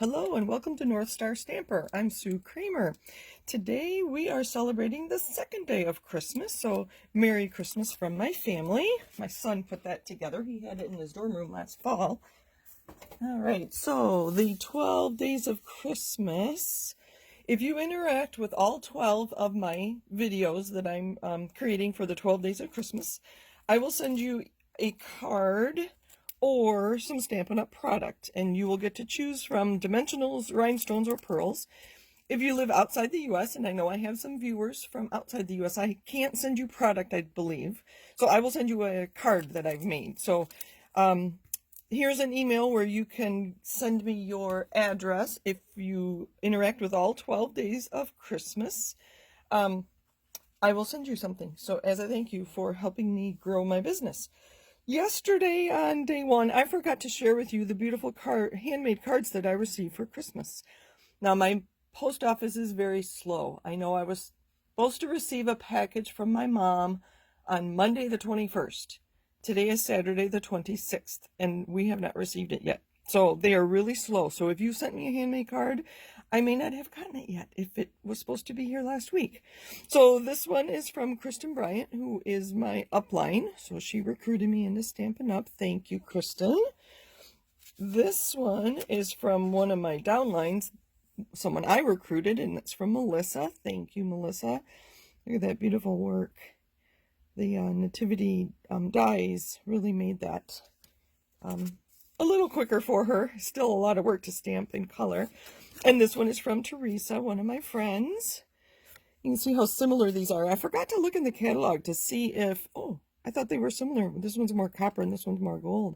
Hello and welcome to North Star Stamper. I'm Sue Kremer. Today we are celebrating the second day of Christmas, so Merry Christmas from my family. My son put that together. He had it in his dorm room last fall. All right, so the 12 days of Christmas. If you interact with all 12 of my videos that I'm creating for the 12 days of Christmas, I will send you a card or some Stampin' Up! Product, and you will get to choose from dimensionals, rhinestones, or pearls. If you live outside the U.S., and I know I have some viewers from outside the U.S., I can't send you product, I believe, so I will send you a card that I've made. So here's an email where you can send me your address if you interact with all 12 days of Christmas. I will send you something, so as a thank you for helping me grow my business. Yesterday on day one, I forgot to share with you the beautiful handmade cards that I received for Christmas. Now, my post office is very slow. I know I was supposed to receive a package from my mom on Monday the 21st. Today is Saturday the 26th, and we have not received it yet. So they are really slow. So if you sent me a handmade card, I may not have gotten it yet if it was supposed to be here last week. So this one is from Kristen Bryant, who is my upline. So she recruited me into Stampin' Up! Thank you, Kristen. This one is from one of my downlines, someone I recruited, and it's from Melissa. Thank you, Melissa. Look at that beautiful work. The nativity dies really made that a little quicker for her. Still a lot of work to stamp in color. And this one is from Teresa, one of my friends. You can see how similar these are. I forgot to look in the catalog to see if, I thought they were similar. This one's more copper and this one's more gold.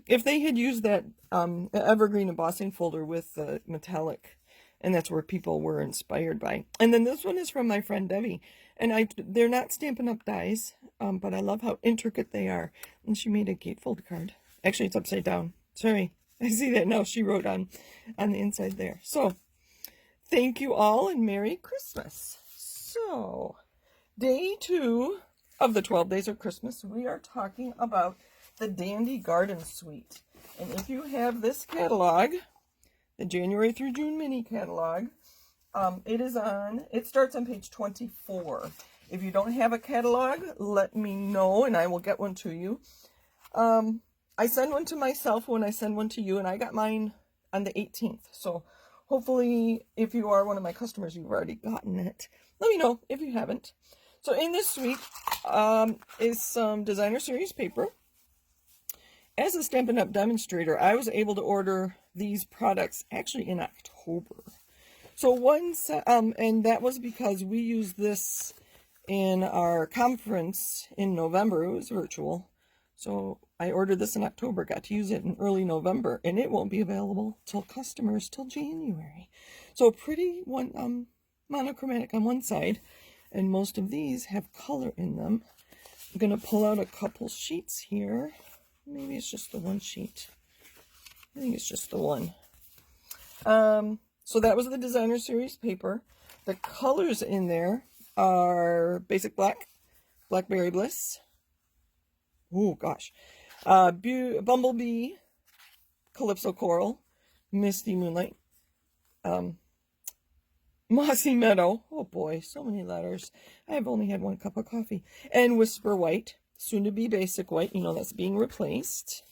If they had used that evergreen embossing folder with the metallic, and that's where people were inspired by. And then this one is from my friend Debbie. And they're not Stampin' Up! Dies, but I love how intricate they are. And she made a gatefold card. Actually, it's upside down. Sorry, I see that now. She wrote on the inside there. So, thank you all and Merry Christmas. So, day 2 of the 12 days of Christmas, we are talking about the Dandy Garden Suite. And if you have this catalog, the January through June mini catalog, it starts on page 24. If you don't have a catalog, let me know and I will get one to you. I send one to myself when I send one to you, and I got mine on the 18th. So hopefully, if you are one of my customers, you've already gotten it. Let me know if you haven't. So in this suite is some designer series paper. As a Stampin' Up! Demonstrator, I was able to order these products actually in October. So and that was because we used this in our conference in November. It was virtual. So I ordered this in October, got to use it in early November, and it won't be available till customers till January. So pretty monochromatic on one side, and most of these have color in them. I'm going to pull out a couple sheets here. Maybe it's just the one sheet. I think it's just the one. So that was the designer series paper. The colors in there are Basic Black, Blackberry Bliss, oh gosh, Bumblebee, Calypso Coral, Misty Moonlight, Mossy Meadow, oh boy, so many letters. I have only had one cup of coffee. And Whisper White, soon to be Basic White, that's being replaced.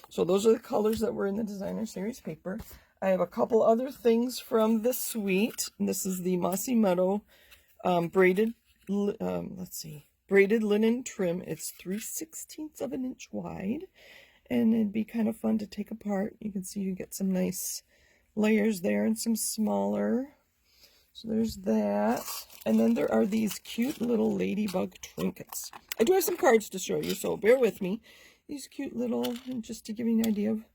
So those are the colors that were in the designer series paper. I have a couple other things from the suite. This is the Mossy Meadow braided, braided linen trim. It's 3/16 of an inch wide, and it'd be kind of fun to take apart. You can see you get some nice layers there and some smaller. So there's that. And then there are these cute little Ladybug Trinkets. I do have some cards to show you, so bear with me. These cute little, and just to give you an idea of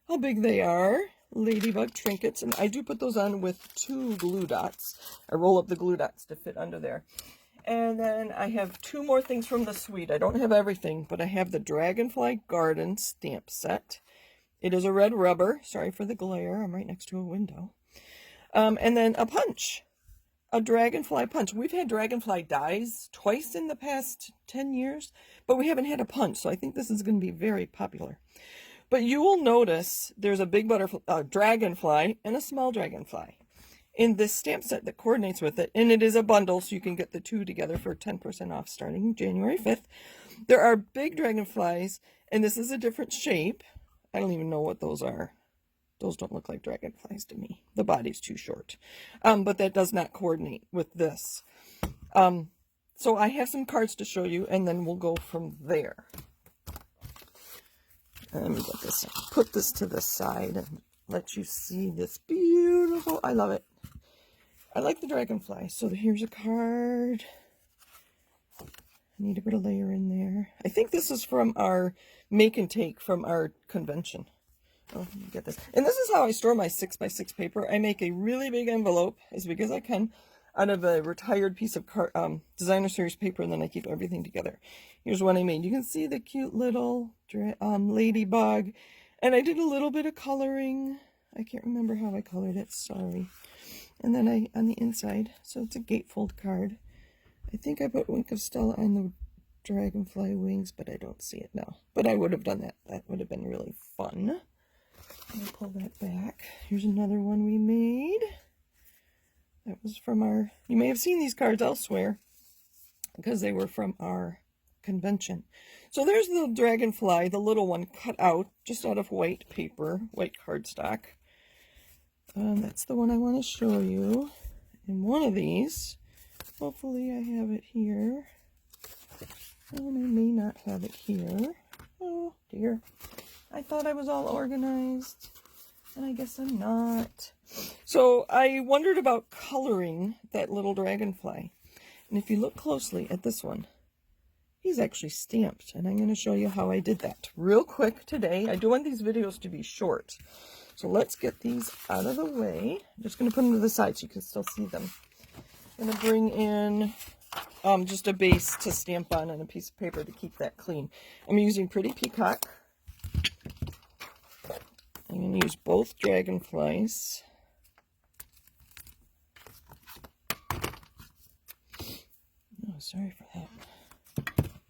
how big they are, Ladybug Trinkets. And I do put those on with 2 glue dots. I roll up the glue dots to fit under there. And then I have 2 more things from the suite. I don't have everything, but I have the Dragonfly Garden stamp set. It is a red rubber. Sorry for the glare. I'm right next to a window. And then a punch. A Dragonfly Punch. We've had Dragonfly dies twice in the past 10 years, but we haven't had a punch, so I think this is going to be very popular. But you will notice there's a big dragonfly and a small dragonfly in this stamp set that coordinates with it. And it is a bundle, so you can get the two together for 10% off starting January 5th. There are big dragonflies, and this is a different shape. I don't even know what those are. Those don't look like dragonflies to me. The body's too short. But that does not coordinate with this. So I have some cards to show you, and then we'll go from there. Let me get this, put this to the side and let you see this beautiful, I love it. I like the dragonfly. So here's a card. I need to put a layer in there. I think this is from our make and take from our convention. Oh, let me get this. And this is how I store my 6x6 paper. I make a really big envelope, as big as I can, out of a retired piece of designer series paper, and then I keep everything together. Here's one I made. You can see the cute little ladybug, and I did a little bit of coloring. I can't remember how I colored it, sorry. And then on the inside, so it's a gatefold card. I think I put Wink of Stella on the dragonfly wings, but I don't see it now. But I would have done that. That would have been really fun. I'll pull that back. Here's another one we made. That was from our, you may have seen these cards elsewhere because they were from our convention. So there's the dragonfly, the little one cut out, just out of white paper, white cardstock. That's the one I want to show you. And one of these, hopefully I have it here. And I may not have it here. Oh dear. I thought I was all organized, and I guess I'm not. So I wondered about coloring that little dragonfly. And if you look closely at this one, he's actually stamped. And I'm going to show you how I did that real quick today. I do want these videos to be short. So let's get these out of the way. I'm just going to put them to the side so you can still see them. I'm going to bring in just a base to stamp on and a piece of paper to keep that clean. I'm using Pretty Peacock. I'm going to use both dragonflies. Oh, sorry for that.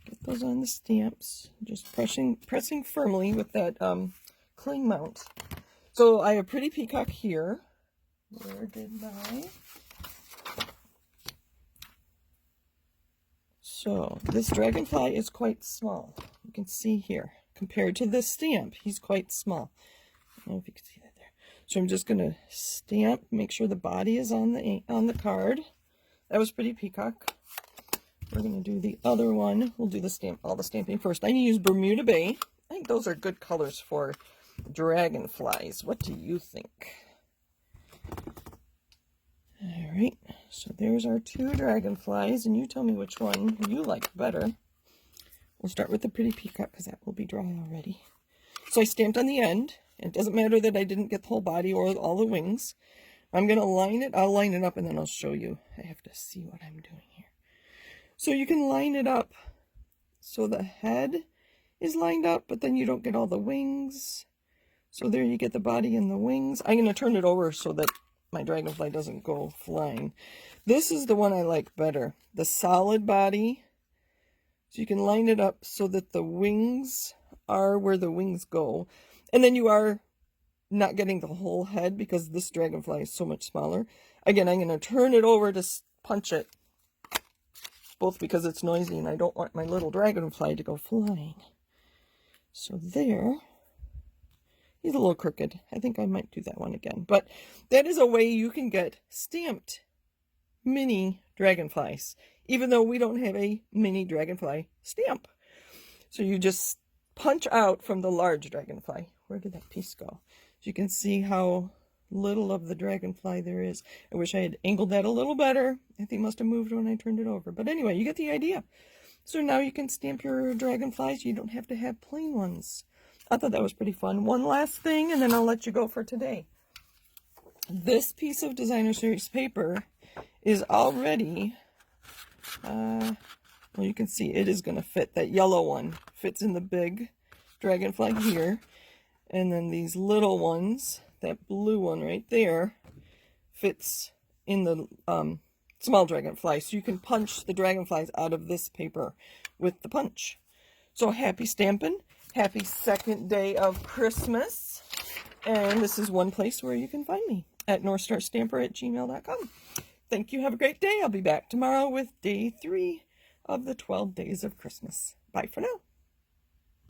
Get those on the stamps. Just pressing firmly with that cling mount. So I have Pretty Peacock here. Where did I? So this dragonfly is quite small. You can see here. Compared to this stamp, he's quite small. I don't know if you can see that there. So I'm just going to stamp, make sure the body is on the card. That was Pretty Peacock. We're going to do the other one. We'll do all the stamping first. I'm going to use Bermuda Bay. I think those are good colors for dragonflies. What do you think? All right. So there's our two dragonflies, and you tell me which one you like better. We'll start with the Pretty Peacock because that will be dry already. So I stamped on the end. It doesn't matter that I didn't get the whole body or all the wings. I'm going to line it. I'll line it up and then I'll show you. I have to see what I'm doing here. So you can line it up so the head is lined up, but then you don't get all the wings. So there you get the body and the wings. I'm going to turn it over so that my dragonfly doesn't go flying. This is the one I like better. The solid body. So you can line it up so that the wings are where the wings go. And then you are not getting the whole head because this dragonfly is so much smaller. Again, I'm going to turn it over to punch it. Both because it's noisy and I don't want my little dragonfly to go flying. So there. He's a little crooked. I think I might do that one again. But that is a way you can get stamped mini dragonflies. Even though we don't have a mini dragonfly stamp. So you just punch out from the large dragonfly. Where did that piece go? So you can see how little of the dragonfly there is. I wish I had angled that a little better. I think it must have moved when I turned it over. But anyway, you get the idea. So now you can stamp your dragonflies. You don't have to have plain ones. I thought that was pretty fun. One last thing, and then I'll let you go for today. This piece of designer series paper is already... well, you can see it is going to fit. That yellow one fits in the big dragonfly here. And then these little ones, that blue one right there, fits in the small dragonfly. So you can punch the dragonflies out of this paper with the punch. So happy stamping. Happy second day of Christmas. And this is one place where you can find me at northstarstamper@gmail.com. Thank you. Have a great day. I'll be back tomorrow with day 3 of the 12 days of Christmas. Bye for now.